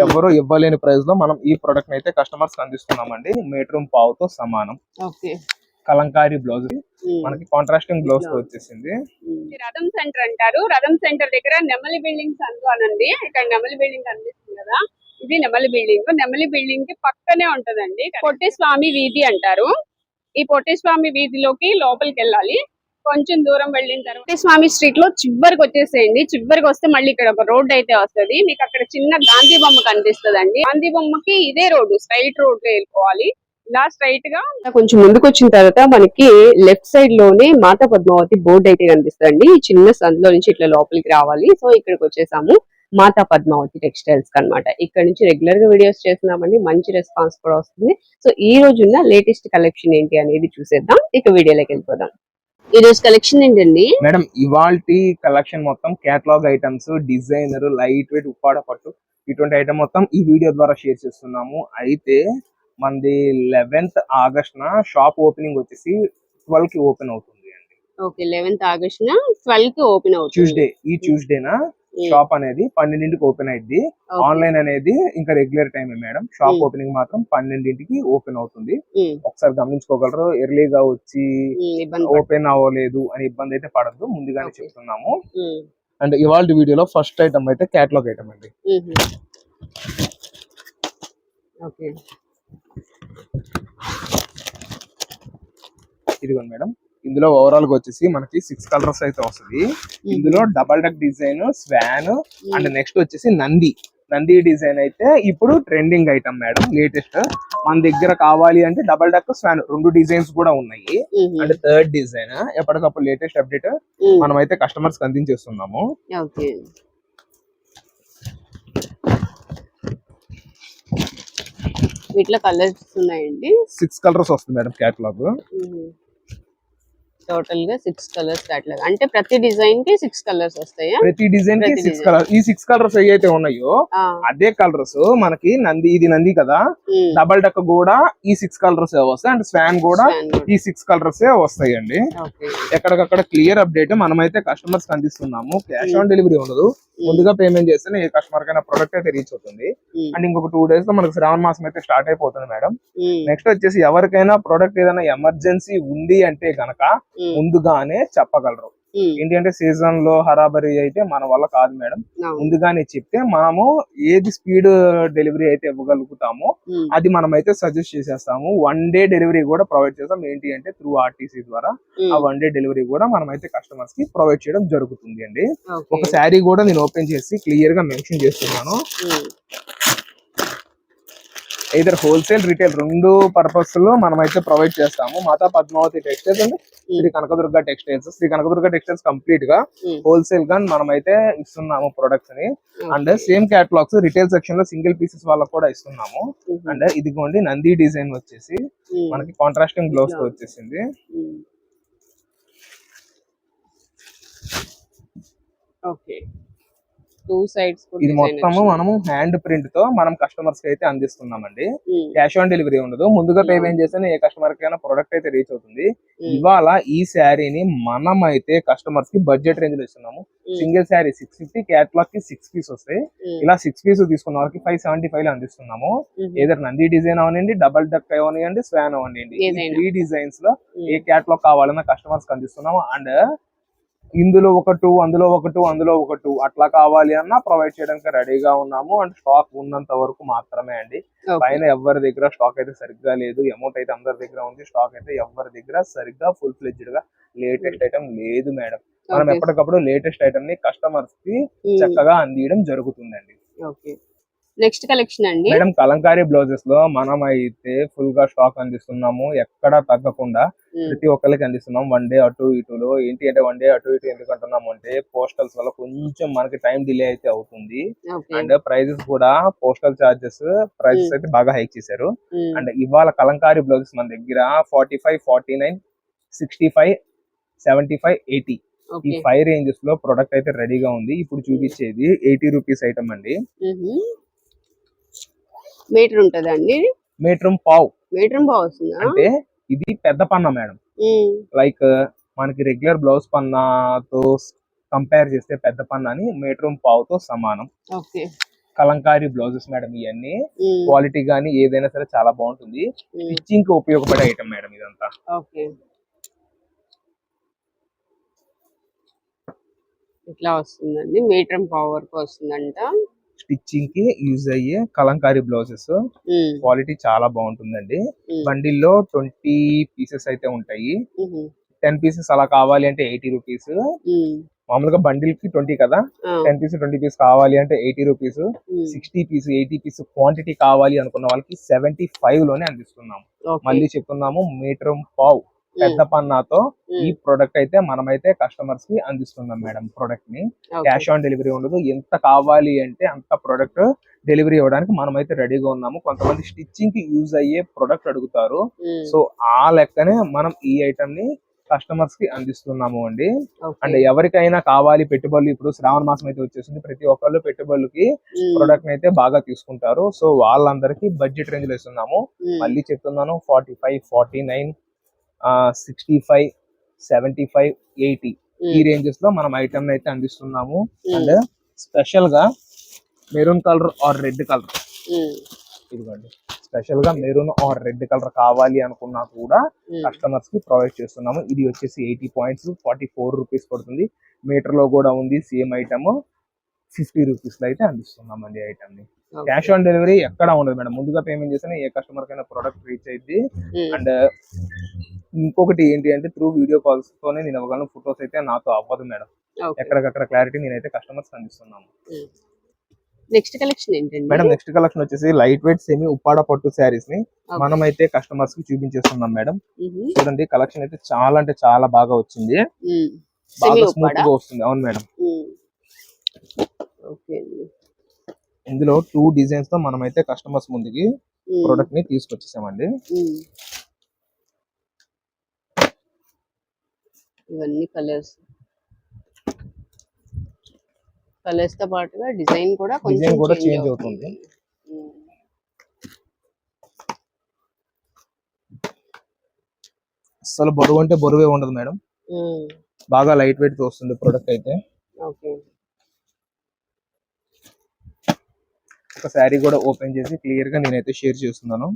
ఎవరు ఇవ్వలేని ప్రైస్ లో మనం ఈ ప్రొడక్ట్ అయితే కస్టమర్స్ అందిస్తున్నామండి. మీటర్ పావుతో సమానం. కలంకారీ బ్లౌజ్ మనకి కాంట్రాస్టింగ్ బ్లౌజ్ తో వచ్చేసింది. రథం సెంటర్ అంటారు. రథం సెంటర్ దగ్గర నెమలి బిల్డింగ్స్ అనుకోనండి. ఇక్కడ నెమలి బిల్డింగ్ కనిపిస్తుంది కదా, ఇది నెమలి బిల్డింగ్. నెమలి బిల్డింగ్ కి పక్కనే ఉంటదండి పొట్టి స్వామి వీధి అంటారు. ఈ పొట్టి స్వామి వీధిలోకి లోపలికి వెళ్ళాలి. కొంచెం దూరం వెళ్ళిన తర్వాత పొట్టి స్వామి స్ట్రీట్ లో చివరికి వచ్చేసేయండి. చివరికి వస్తే మళ్ళీ ఇక్కడ ఒక రోడ్ అయితే వస్తుంది. మీకు అక్కడ చిన్న గాంధీ బొమ్మ కనిపిస్తదండి. గాంధీ బొమ్మకి ఇదే రోడ్డు, స్ట్రైట్ రోడ్ లో వెళ్ళిపోవాలి. ఇలా స్ట్రైట్ గా కొంచెం ముందుకు వచ్చిన తర్వాత మనకి లెఫ్ట్ సైడ్ లోనే మాతా పద్మావతి బోర్డు అయితే కనిపిస్తుంది. ఈ చిన్న సందులో నుంచి ఇట్లా లోపలికి రావాలి. సో ఇక్కడికి వచ్చేసాము మాతా పద్మావతి టెక్స్టైల్స్ అన్నమాట. ఇక్కడ నుంచి రెగ్యులర్ గా వీడియోస్ చేస్తున్నామండి, మంచి రెస్పాన్స్ కూడా వస్తుంది. సో ఈ రోజు ఉన్న లేటెస్ట్ కలెక్షన్ ఏంటి అనేది చూసేద్దాం. ఇక వీడియోలోకి వెళ్ళిపోదాం. ఈ రోజు కలెక్షన్ ఏంటండి మేడం? ఇవాల్టి కలెక్షన్ మొత్తం catalogue items, designer, light weight, Uppada పట్టు, ఇటువంటి ఐటమ్ మొత్తం ఈ వీడియో ద్వారా షేర్ చేస్తున్నాము. అయితే మనది 11th August షాప్ ఓపెనింగ్ వచ్చేసి 12 కి ఓపెన్ అవుతుంది అండి. ఓకే, 11th August 12 కి ఓపెన్ అవుతుంది. ట్యూస్డే, ఈ ట్యూస్డేనా షాప్ అనేది 12కి ఓపెన్ అయింది. ఆన్లైన్ అనేది ఇంకా రెగ్యులర్ టైమే మేడం. షాప్ ఓపెనింగ్ మాత్రం 12కి ఓపెన్ అవుతుంది. ఒకసారి గమనించుకోగలరు. ఎర్లీగా వచ్చి ఓపెన్ అవ్వలేదు అని ఇబ్బంది అయితే పడద్దు, ముందుగానే చెప్తున్నాము. అండ్ ఇవాళ వీడియోలో ఫస్ట్ ఐటమ్ అయితే కేటలాగ్ ఐటమ్ అండి. ఇదిగోండి మేడం, ఇందులో ఓవరాల్ గా వచ్చేసి మనకి 6 కలర్స్ అయితే వస్తుంది. ఇందులో double duck design, swan and next వచ్చేసి నంది డిజైన్ అయితే ఇప్పుడు ట్రెండింగ్ ఐటమ్ మేడం. లేటెస్ట్ మన దగ్గర కావాలి అంటే డబల్ డక్, స్వాన్ 2 డిజైన్స్ కూడా ఉన్నాయి. అండ్ థర్డ్ డిజైన్ ఎప్పటికప్పుడు లేటెస్ట్ అప్డేట్ మనం అయితే కస్టమర్స్ కి అందించేస్తున్నాము. వీటిలో కలర్స్ ఉన్నాయండి. 6 కలర్స్ వస్తుంది మేడం కేటలాగ్. టోటల్ గా 6 కలర్స్ కేటలాగ్ అంటే ప్రతి డిజైన్ కి 6 కలర్స్ వస్తాయి. ప్రతి డిజైన్ కి 6 కలర్స్. ఈ 6 కలర్స్ ఏవైతే ఉన్నాయో అదే కలర్స్ మనకి ఇది నంది కదా, డబల్ డక్ కూడా ఈ 6 కలర్స్ వస్తాయి. అండ్ స్వాన్ కూడా ఈ 6 కలర్స్ వస్తాయి అండి. ఎక్కడికక్కడ క్లియర్ అప్డేట్ మనమైతే కస్టమర్స్ కి అందిస్తున్నాము. క్యాష్ ఆన్ డెలివరీ ఉండదు. ముందుగా పేమెంట్ చేస్తే ఏ కస్టమర్ కైనా ప్రొడక్ట్ అయితే రీచ్ అవుతుంది. అండ్ ఇంకొక 2 days లో మనకి శ్రావణ మాసం అయితే స్టార్ట్ అయిపోతుంది మేడం. నెక్స్ట్ వచ్చేసి ఎవరికైనా ప్రొడక్ట్ ఏదైనా ఎమర్జెన్సీ ఉంది అంటే గనక ముందుగానే చెప్పగలరు. ఏంటంటే సీజన్ లో హరాబరీ అయితే మన వల్ల కాదు మేడం. ముందుగానే చెప్తే మనము ఏది స్పీడ్ డెలివరీ అయితే ఇవ్వగలుగుతామో అది మనం అయితే సజెస్ట్ చేసేస్తాము. 1 day డెలివరీ కూడా ప్రొవైడ్ చేస్తాం. ఏంటి అంటే త్రూ ఆర్టీసీ ద్వారా ఆ 1 day డెలివరీ కూడా మనం అయితే కస్టమర్స్ కి ప్రొవైడ్ చేయడం జరుగుతుంది అండి. ఒక శారీ కూడా నేను ఓపెన్ చేసి క్లియర్ గా మెన్షన్ చేస్తున్నాను. ఇదర్ హోల్సేల్, రీటైల్ 2 పర్పస్ లో మనం అయితే ప్రొవైడ్ చేస్తాము. Mata Padmavathi textiles and Sri Kanakadurga textiles. Sri Kanakadurga textiles complete గా హోల్సేల్ గా మనం అయితే ఇస్తున్నాము ప్రొడక్ట్స్ ని. And same catalogues retail section లో సింగిల్ పీసెస్ వాళ్ళకి కూడా ఇస్తున్నాము. అండ్ ఇదిగోండి నంది డిజైన్ వచ్చేసి మనకి కాంట్రాస్టింగ్ బ్లౌజ్ తో వచ్చేసింది. ఇది మొత్తము మనము హ్యాండ్ ప్రింట్ తో మనం కస్టమర్స్ కి అయితే అందిస్తున్నామండి. క్యాష్ ఆన్ డెలివరీ ఉండదు. ముందుగా పేమెంట్ చేస్తే ఏ కస్టమర్ కైనా ప్రొడక్ట్ అయితే రీచ్ అవుతుంది. ఇవాళ ఈ శారీని మనం అయితే కస్టమర్స్ కి బడ్జెట్ రేంజ్ లో ఇస్తున్నాము. సింగిల్ శారీ 650, క్యాటలాగ్ కి 6 పీస్ వస్తాయి. ఇలా 6 పీస్ తీసుకున్న వారికి 575 లో అందిస్తున్నాము. ఏదైనా నంది డిజైన్ అవనండి, డబల్ డక్ అవనివ్వండి, స్వాన్ అవనివ్వండి, 3 డిజైన్స్ లో ఏ క్యాటలాగ్ కావాలన్నా కస్టమర్స్ కి అందిస్తున్నాము. అండ్ ఇందులో ఒక 2, అందులో ఒక 2, అందులో ఒక 2 అట్లా కావాలి అన్నా ప్రొవైడ్ చేయడానికి రెడీగా ఉన్నాము. అండ్ స్టాక్ ఉన్నంత వరకు మాత్రమే అండి. పైన ఎవరి దగ్గర స్టాక్ అయితే సరిగ్గా లేదు. అమౌంట్ అయితే అందరి దగ్గర ఉంది. స్టాక్ అయితే ఎవరి దగ్గర సరిగ్గా ఫుల్ ఫ్లెడ్జ్డ్ గా లేటెస్ట్ ఐటమ్ లేదు మేడం. మనం ఎప్పటికప్పుడు లేటెస్ట్ ఐటమ్ ని కస్టమర్స్ కి చక్కగా అందించడం జరుగుతుందండి. నెక్స్ట్ కలెక్షన్ అండి మేడం, కలంకారీ బ్లౌజెస్ లో మనం అయితే ఫుల్ గా స్టాక్ అందిస్తున్నాము. ఎక్కడ తగ్గకుండా ప్రతి ఒక్కరికి అందిస్తున్నాం. 1 day అటు ఇటులో ఏంటి అంటే 1 day అటు ఇటు ఎందుకు అంటున్నాము అంటే పోస్టల్స్ వల్ల కొంచెం మనకి టైం డిలే అయితే అవుతుంది. అండ్ ప్రైజెస్ కూడా పోస్టల్ చార్జెస్ ప్రైజెస్ అయితే బాగా హైక్ చేశారు. అండ్ ఇవాళ కలంకారీ బ్లౌజెస్ మన దగ్గర 45, 49, 65, 75, 80 ఈ 5 రేంజెస్ లో ప్రొడక్ట్ అయితే రెడీగా ఉంది. ఇప్పుడు చూపించేది 80 రూపీస్ ఐటమ్ అండి. మీటర్ ఉంటదండి. మీటర్ పావు వస్తుందా అంటే ఇది పెద్ద పన్నా మేడం. లైక్ మనకి రెగ్యులర్ బ్లౌజ్ పన్నాతో కంపేర్ చేస్తే పెద్ద పన్నాని మీటర్ పావుతో సమానం. Kalamkari blouses madam. ఇవన్నీ క్వాలిటీ గానీ ఏదైనా సరే చాలా బాగుంటుంది. స్టిచ్చింగ్ కి ఉపయోగపడే ఐటమ్ మేడం ఇదంతా. ఓకే, ఇట్లా వస్తుందండి, మీటర్ పవర్ కి వస్తుందంట. స్టిచ్చింగ్ కి యూజ్ అయ్యే కలంకారీ బ్లౌజెస్. క్వాలిటీ చాలా బాగుంటుందండి. బండిల్లో 20 పీసెస్ అయితే ఉంటాయి. 10 పీసెస్ అలా కావాలి అంటే 80 రూపీస్. మామూలుగా బండిల్ కి 20 కదా, 10 పీస్ 20 పీస్ కావాలి అంటే 80 రూపీస్. 60 పీస్ 80 పీస్ క్వాంటిటీ కావాలి అనుకున్న వాళ్ళకి 75 లోనే అందిస్తున్నాము. మళ్ళీ చెప్తున్నాము, మీటర్ పావు పెద్ద పన్నాతో ఈ ప్రొడక్ట్ అయితే మనమైతే కస్టమర్స్ కి అందిస్తున్నాం మేడం. ప్రొడక్ట్ ని క్యాష్ ఆన్ డెలివరీ ఉండదు. ఎంత కావాలి అంటే అంత ప్రొడక్ట్ డెలివరీ ఇవ్వడానికి మనమైతే రెడీగా ఉన్నాము. కొంతమంది స్టిచ్చింగ్ కి యూజ్ అయ్యే ప్రొడక్ట్ అడుగుతారు. సో ఆ లెక్కనే మనం ఈ ఐటమ్ ని కస్టమర్స్ కి అందిస్తున్నాము అండి. అండ్ ఎవరికైనా కావాలి పెట్టుబడులు, ఇప్పుడు శ్రావణ మాసం అయితే వచ్చేసింది, ప్రతి ఒక్కళ్ళు పెట్టుబడులకి ప్రొడక్ట్ అయితే బాగా తీసుకుంటారు. సో వాళ్ళందరికీ బడ్జెట్ రేంజ్ లో ఇస్తున్నాము. మళ్ళీ చెప్తున్నాను, 45, 49, 65, 75, 80 ఈ రేంజెస్ లో మనం ఐటమ్ అయితే అందిస్తున్నాము. అండ్ స్పెషల్ గా maroon colour or red colour, ఇదిగోండి స్పెషల్ గా మెరూన్ ఆర్ రెడ్ కలర్ కావాలి అనుకున్నా కూడా కస్టమర్స్ కి ప్రొవైడ్ చేస్తున్నాము. ఇది వచ్చేసి 80 పాయింట్స్ 44 రూపీస్ పడుతుంది. మీటర్ లో కూడా ఉంది సేమ్ ఐటమ్. 50 రూపీస్ లో అయితే అందిస్తున్నాం అండి ఐటమ్ ని. క్యాష్ ఆన్ డెలివరీ ఎక్కడ ఉండదు మేడం. ముందుగా పేమెంట్ చేస్తేనే ఏ కస్టమర్ కైనా ప్రొడక్ట్ రీచ్ అయింది. అండ్ ఇంకొకటి ఏంటి అంటే, త్రూ వీడియో కాల్స్ తోనే నేను ఇవ్వగలను, ఫొటోస్ అయితే నాతో అవ్వదు మేడం. ఎక్కడికక్కడ క్లారిటీ నేనైతే కస్టమర్స్ అందిస్తున్నాము. నెక్స్ట్ కలెక్షన్ ఏంటండి మేడం? నెక్స్ట్ కలెక్షన్ వచ్చేసి లైట్ వెయిట్ సెమీ ఉప్పాడ పట్టు శారీస్ ని మనం అయితే కస్టమర్స్ కి చూపించేస్తున్నాం మేడం. చూడండి, కలెక్షన్ అయితే చాలా అంటే చాలా బాగా వచ్చింది. బాగా స్మూత్ గా వస్తుంది. అవును మేడం. ఇందులో 2 డిజైన్స్ తో మనం అయితే కస్టమర్స్ ముందుకి ప్రొడక్ట్ ని తీసుకొచ్చేసామండి. ఇవన్నీ కలర్స్ తో పాటుగా డిజైన్ కూడా చేంజ్ అవుతుంది. అసలు బరువు అంటే బరువే ఉండదు మేడం. బాగా లైట్ వెయిట్ తో వస్తుంది ప్రొడక్ట్ అయితే. ఒక శారీ కూడా ఓపెన్ చేసి క్లియర్ గా నేనైతే షేర్ చేస్తున్నాను.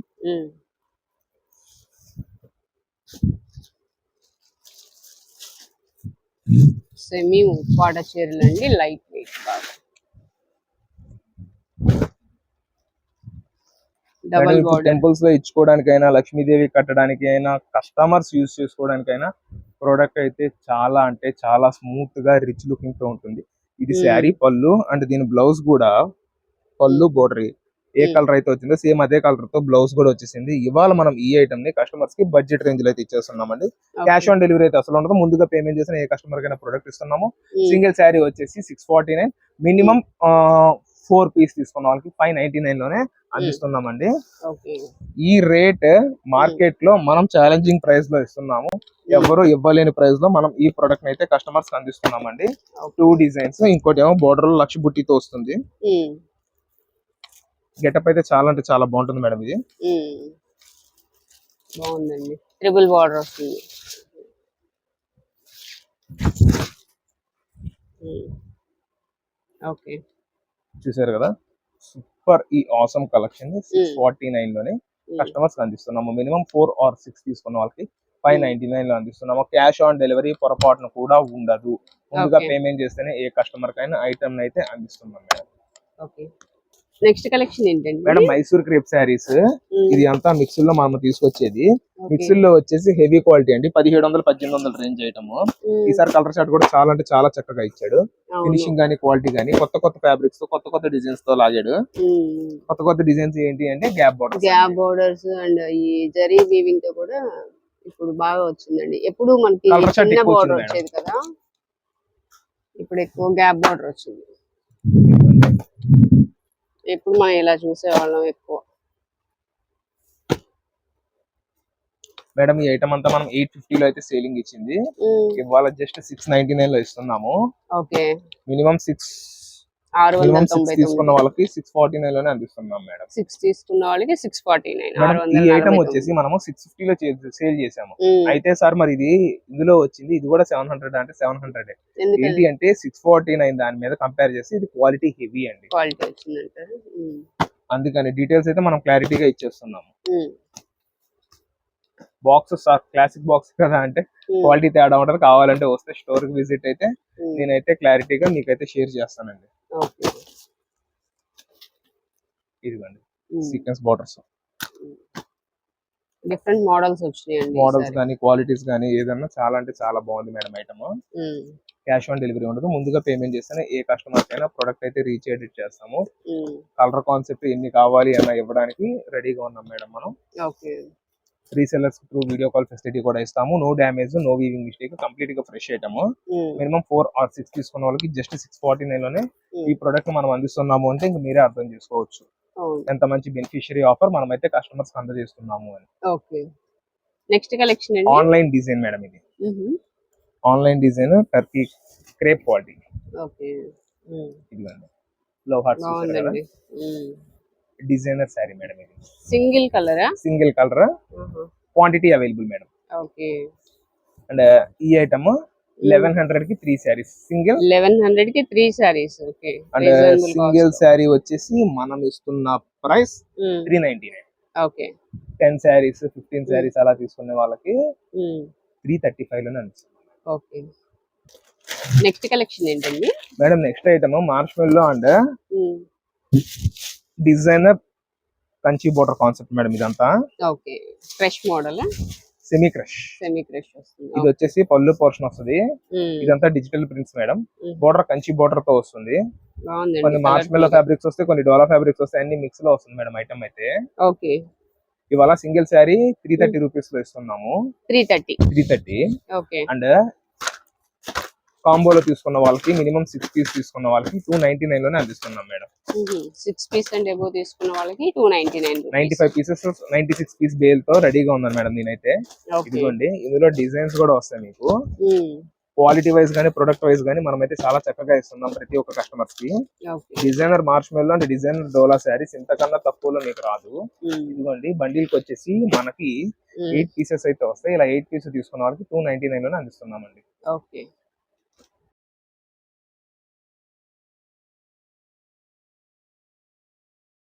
సెమీ ఉప్పాడ చీరలు అండి, లైట్ వెయిట్ బాగా. టెంపుల్స్ లో ఇచ్చుకోవడానికైనా, లక్ష్మీదేవి కట్టడానికి అయినా, కస్టమర్స్ యూజ్ చేసుకోవడానికైనా ప్రోడక్ట్ అయితే చాలా అంటే చాలా స్మూత్ గా రిచ్ లుకింగ్ తో ఉంటుంది. ఇది శారీ పళ్ళు అండ్ దీని బ్లౌజ్ కూడా పళ్ళు బోర్డర్ ఏ కలర్ అయితే వచ్చిందో సేమ్ అదే కలర్ తో బ్లౌజ్ కూడా వచ్చేసింది. ఇవాళ మనం ఈ ఐటమ్ ని కస్టమర్స్ కి బడ్జెట్ రేంజ్ లో అయితే ఇచ్చేస్తున్నామండి. క్యాష్ ఆన్ డెలివరీ అయితే అసలు ఉండదు. ముందుగా పేమెంట్ చేసిన ఏ కస్టమర్ కైనా ప్రొడక్ట్ ఇస్తున్నాము. సింగిల్ శారీ వచ్చేసి 649, మినిమం 4 పీస్ తీసుకున్న వాళ్ళకి 599 లోనే అందిస్తున్నామండి. ఈ రేట్ మార్కెట్ లో మనం ఛాలెంజింగ్ ప్రైస్ లో ఇస్తున్నాము. ఎవరు ఇవ్వలేని ప్రైస్ లో మనం ఈ ప్రొడక్ట్ అయితే కస్టమర్స్ అందిస్తున్నామండి. 2 డిజైన్స్, ఇంకోటి ఏమో బోర్డర్ లో లక్ష బుట్టితో వస్తుంది. గెటప్ అయితే చాలా అంటే చాలా బాగుంటుంది మేడం. ఇది బాగుందండి, ట్రిపుల్ బార్డర్ వస్తుంది. ఓకే, చూసారు కదా, సూపర్ ఈ ఆసమ్ కలెక్షన్ 649 లోనే కస్టమర్స్ అందిస్తున్నాము. మినిమం 4 or 6 తీసుకున్న వాళ్ళకి 599 లో అందిస్తున్నాము. క్యాష్ ఆన్ డెలివరీ పొరపాటును కూడా ఉండదు. ముందుగా పేమెంట్ చేస్తేనే ఏ కస్టమర్ కైనా ఐటమ్ అయితే అందిస్తున్నాం మేడం. ఓకే, నెక్స్ట్ కలెక్షన్ ఏంటండి మేడం? మైసూర్ క్రేప్ శారీస్. ఇది అంతా మిక్స్ లో మనం తీసుకొచ్చేది. మిక్స్ లో వచ్చేసి హెవీ క్వాలిటీ అండి. 1700-1800 రేంజ్ ఐటమ్. ఈసారి కలర్ షార్ట్ కూడా చాలా అంటే చాలా చక్కగా ఇచ్చాడు. ఫినిషింగ్ గానీ, క్వాలిటీ గానీ, కొత్త కొత్త ఫ్యాబ్రిక్స్ తో కొత్త కొత్త డిజైన్స్ తో లాగాడు. కొత్త కొత్త డిజైన్స్ ఏంటి అంటే గ్యాప్ బోర్డర్స్ అండ్ ఈ జరీ వీవింగ్ తో కూడా ఇప్పుడు బాగా వచ్చిందండి. ఎప్పుడు మనకి చిన్న బోర్డర్ వచ్చేది కదా, ఇప్పుడు ఎక్కువ గ్యాప్ బోర్డర్ వచ్చింది. ఎప్పుడు మనం ఇలా చూసేవాళ్ళం ఎక్కువ. మేడం ఈ ఐటమ్ అంతా మనం 850 లో అయితే సేలింగ్ ఇచ్చింది. ఇవాళ జస్ట్ 699 లో ఇస్తున్నాము. ఓకే, మినిమం 6 మినిమం 6 699 తీసుకున్న వాళ్ళకి 649 లోనే అందిస్తున్నాం మేడం. 6 తీసుకున్న వాళ్ళకి 649 మేడం ఈ ఐటమ్ వచ్చేసి మనము 650 లో సేల్ చేసాము. అయితే సార్ మరి ఇది ఇందులో వచ్చింది ఇది కూడా 700 అంటే 700 ఏంటి అంటే 649 దాని మీద కంపేర్ చేసి ఇది క్వాలిటీ హెవీ అండి. క్వాలిటీ వచ్చిందంటే అందుకని డీటెయిల్స్ అయితే మనం క్లారిటీగా ఇచ్చేస్తున్నాము. బాక్స్ సార్ క్లాసిక్ బాక్స్ కదా అంటే క్వాలిటీ తేడా ఉంటది. కావాలంటే వస్తే స్టోర్ కి విజిట్ అయితే నేనైతే క్లారిటీగా మీకైతే షేర్ చేస్తానండి. ఇదిగోండి సీక్వెన్స్ బోర్డర్స్, డిఫరెంట్ మోడల్స్ వచ్చినాయండి. మోడల్స్ కానీ క్వాలిటీస్ కానీ ఏదన్నా చాలా అంటే చాలా బాగుంది madam item. Cash on delivery ఉండదు. ముందుగా పేమెంట్ చేస్తేనే ఏ కస్టమర్ కైనా ప్రొడక్ట్ అయితే రీచ్ ఎడిట్ చేస్తాము. కలర్ కాన్సెప్ట్ ఎన్ని కావాలి అన్న ఇవ్వడానికి రెడీగా ఉన్నాం మేడం మనం. Resellers through video call facility కూడా ఇస్తాము. No damage, no weaving mistake, complete గా ఫ్రెష్ ఐటమ్. మినిమం 4 or 6 తీసుకున్న వాళ్ళకి జస్ట్ 649 లోనే ఈ ప్రొడక్ట్ మనం అందిస్తున్నాము అంటే ఇంక మీరే అర్థం చేసుకోవచ్చు ఎంత మంచి బెనిఫిషియరీ ఆఫర్ మనం అయితే కస్టమర్స్ కి అందజేస్తున్నాము అని. Next collection online design madam. ఇది online design Turkey crepe quality. ఇదిగోండి love hearts designer sari madam. ఇది single colour quantity available madam. And ఈ ఐటమ్ 1100 కి 3 సారీస్ సింగిల్. 1100 కి 3 సారీస్. అండ్ సింగిల్ శారీ వచ్చేసి మనం ఇస్తున్న ప్రైస్ 399. 10 సారీస్ 15 సారీస్ అలా తీసుకునే వాళ్ళకి 335 లోనే అందిస్తాం. నెక్స్ట్ కలెక్షన్ ఏంటండి madam? Next item మార్ష్మెల్లో and designer Kanchi border concept madam. ఇదంతా ఫ్రెష్ మోడల్, సెమీ క్రష్ వస్తుంది. ఇది వచ్చేసి పళ్ళు పోర్షన్ వస్తుంది. ఇదంతా digital prints madam. Border Kanchi border తో వస్తుంది. కొన్ని మార్ష్మెల్లో ఫ్యాబ్రిక్స్ వస్తాయి, కొన్ని డోలా ఫ్యాబ్రిక్స్ వస్తాయి, అన్ని మిక్స్ లో వస్తుంది మేడం ఐటమ్ అయితే. ఇవాళ సింగిల్ శారీ 330 రూపీస్ లో ఇస్తున్నాము. 330. అండ్ కాంబోలో తీసుకున్న వాళ్ళకి మినిమం 6 పీస్ తీసుకున్న వాళ్ళకి 299 లోనే అందిస్తున్నాం మేడం. 6 పీస్ అండ్ అబౌవ్ తీసుకున్న వాళ్ళకి 299. 95 పీసెస్ 96 పీస్ బేల్ తో రెడీగా ఉన్నాను మేడం నేనైతే. ఇదిగోండి ఇందులో డిజైన్స్ కూడా వస్తాయి మీకు. క్వాలిటీ వైజ్ గానీ ప్రొడక్ట్ వైజ్ గానీ మనం అయితే చాలా చక్కగా ఇస్తున్నాం ప్రతి ఒక్క కస్టమర్స్ కి. డిజైనర్ మార్ష్మెల్లో అండ్ డిజైనర్ డోలా శారీస్ ఇంతకన్నా తక్కువలో మీకు రాదు. ఇదిగోండి బండిల్ కి వచ్చేసి మనకి 8 పీసెస్ అయితే వస్తాయి. ఇలా 8 పీసెస్ తీసుకున్న వాళ్ళకి 299 లోనే అందిస్తున్నామండి.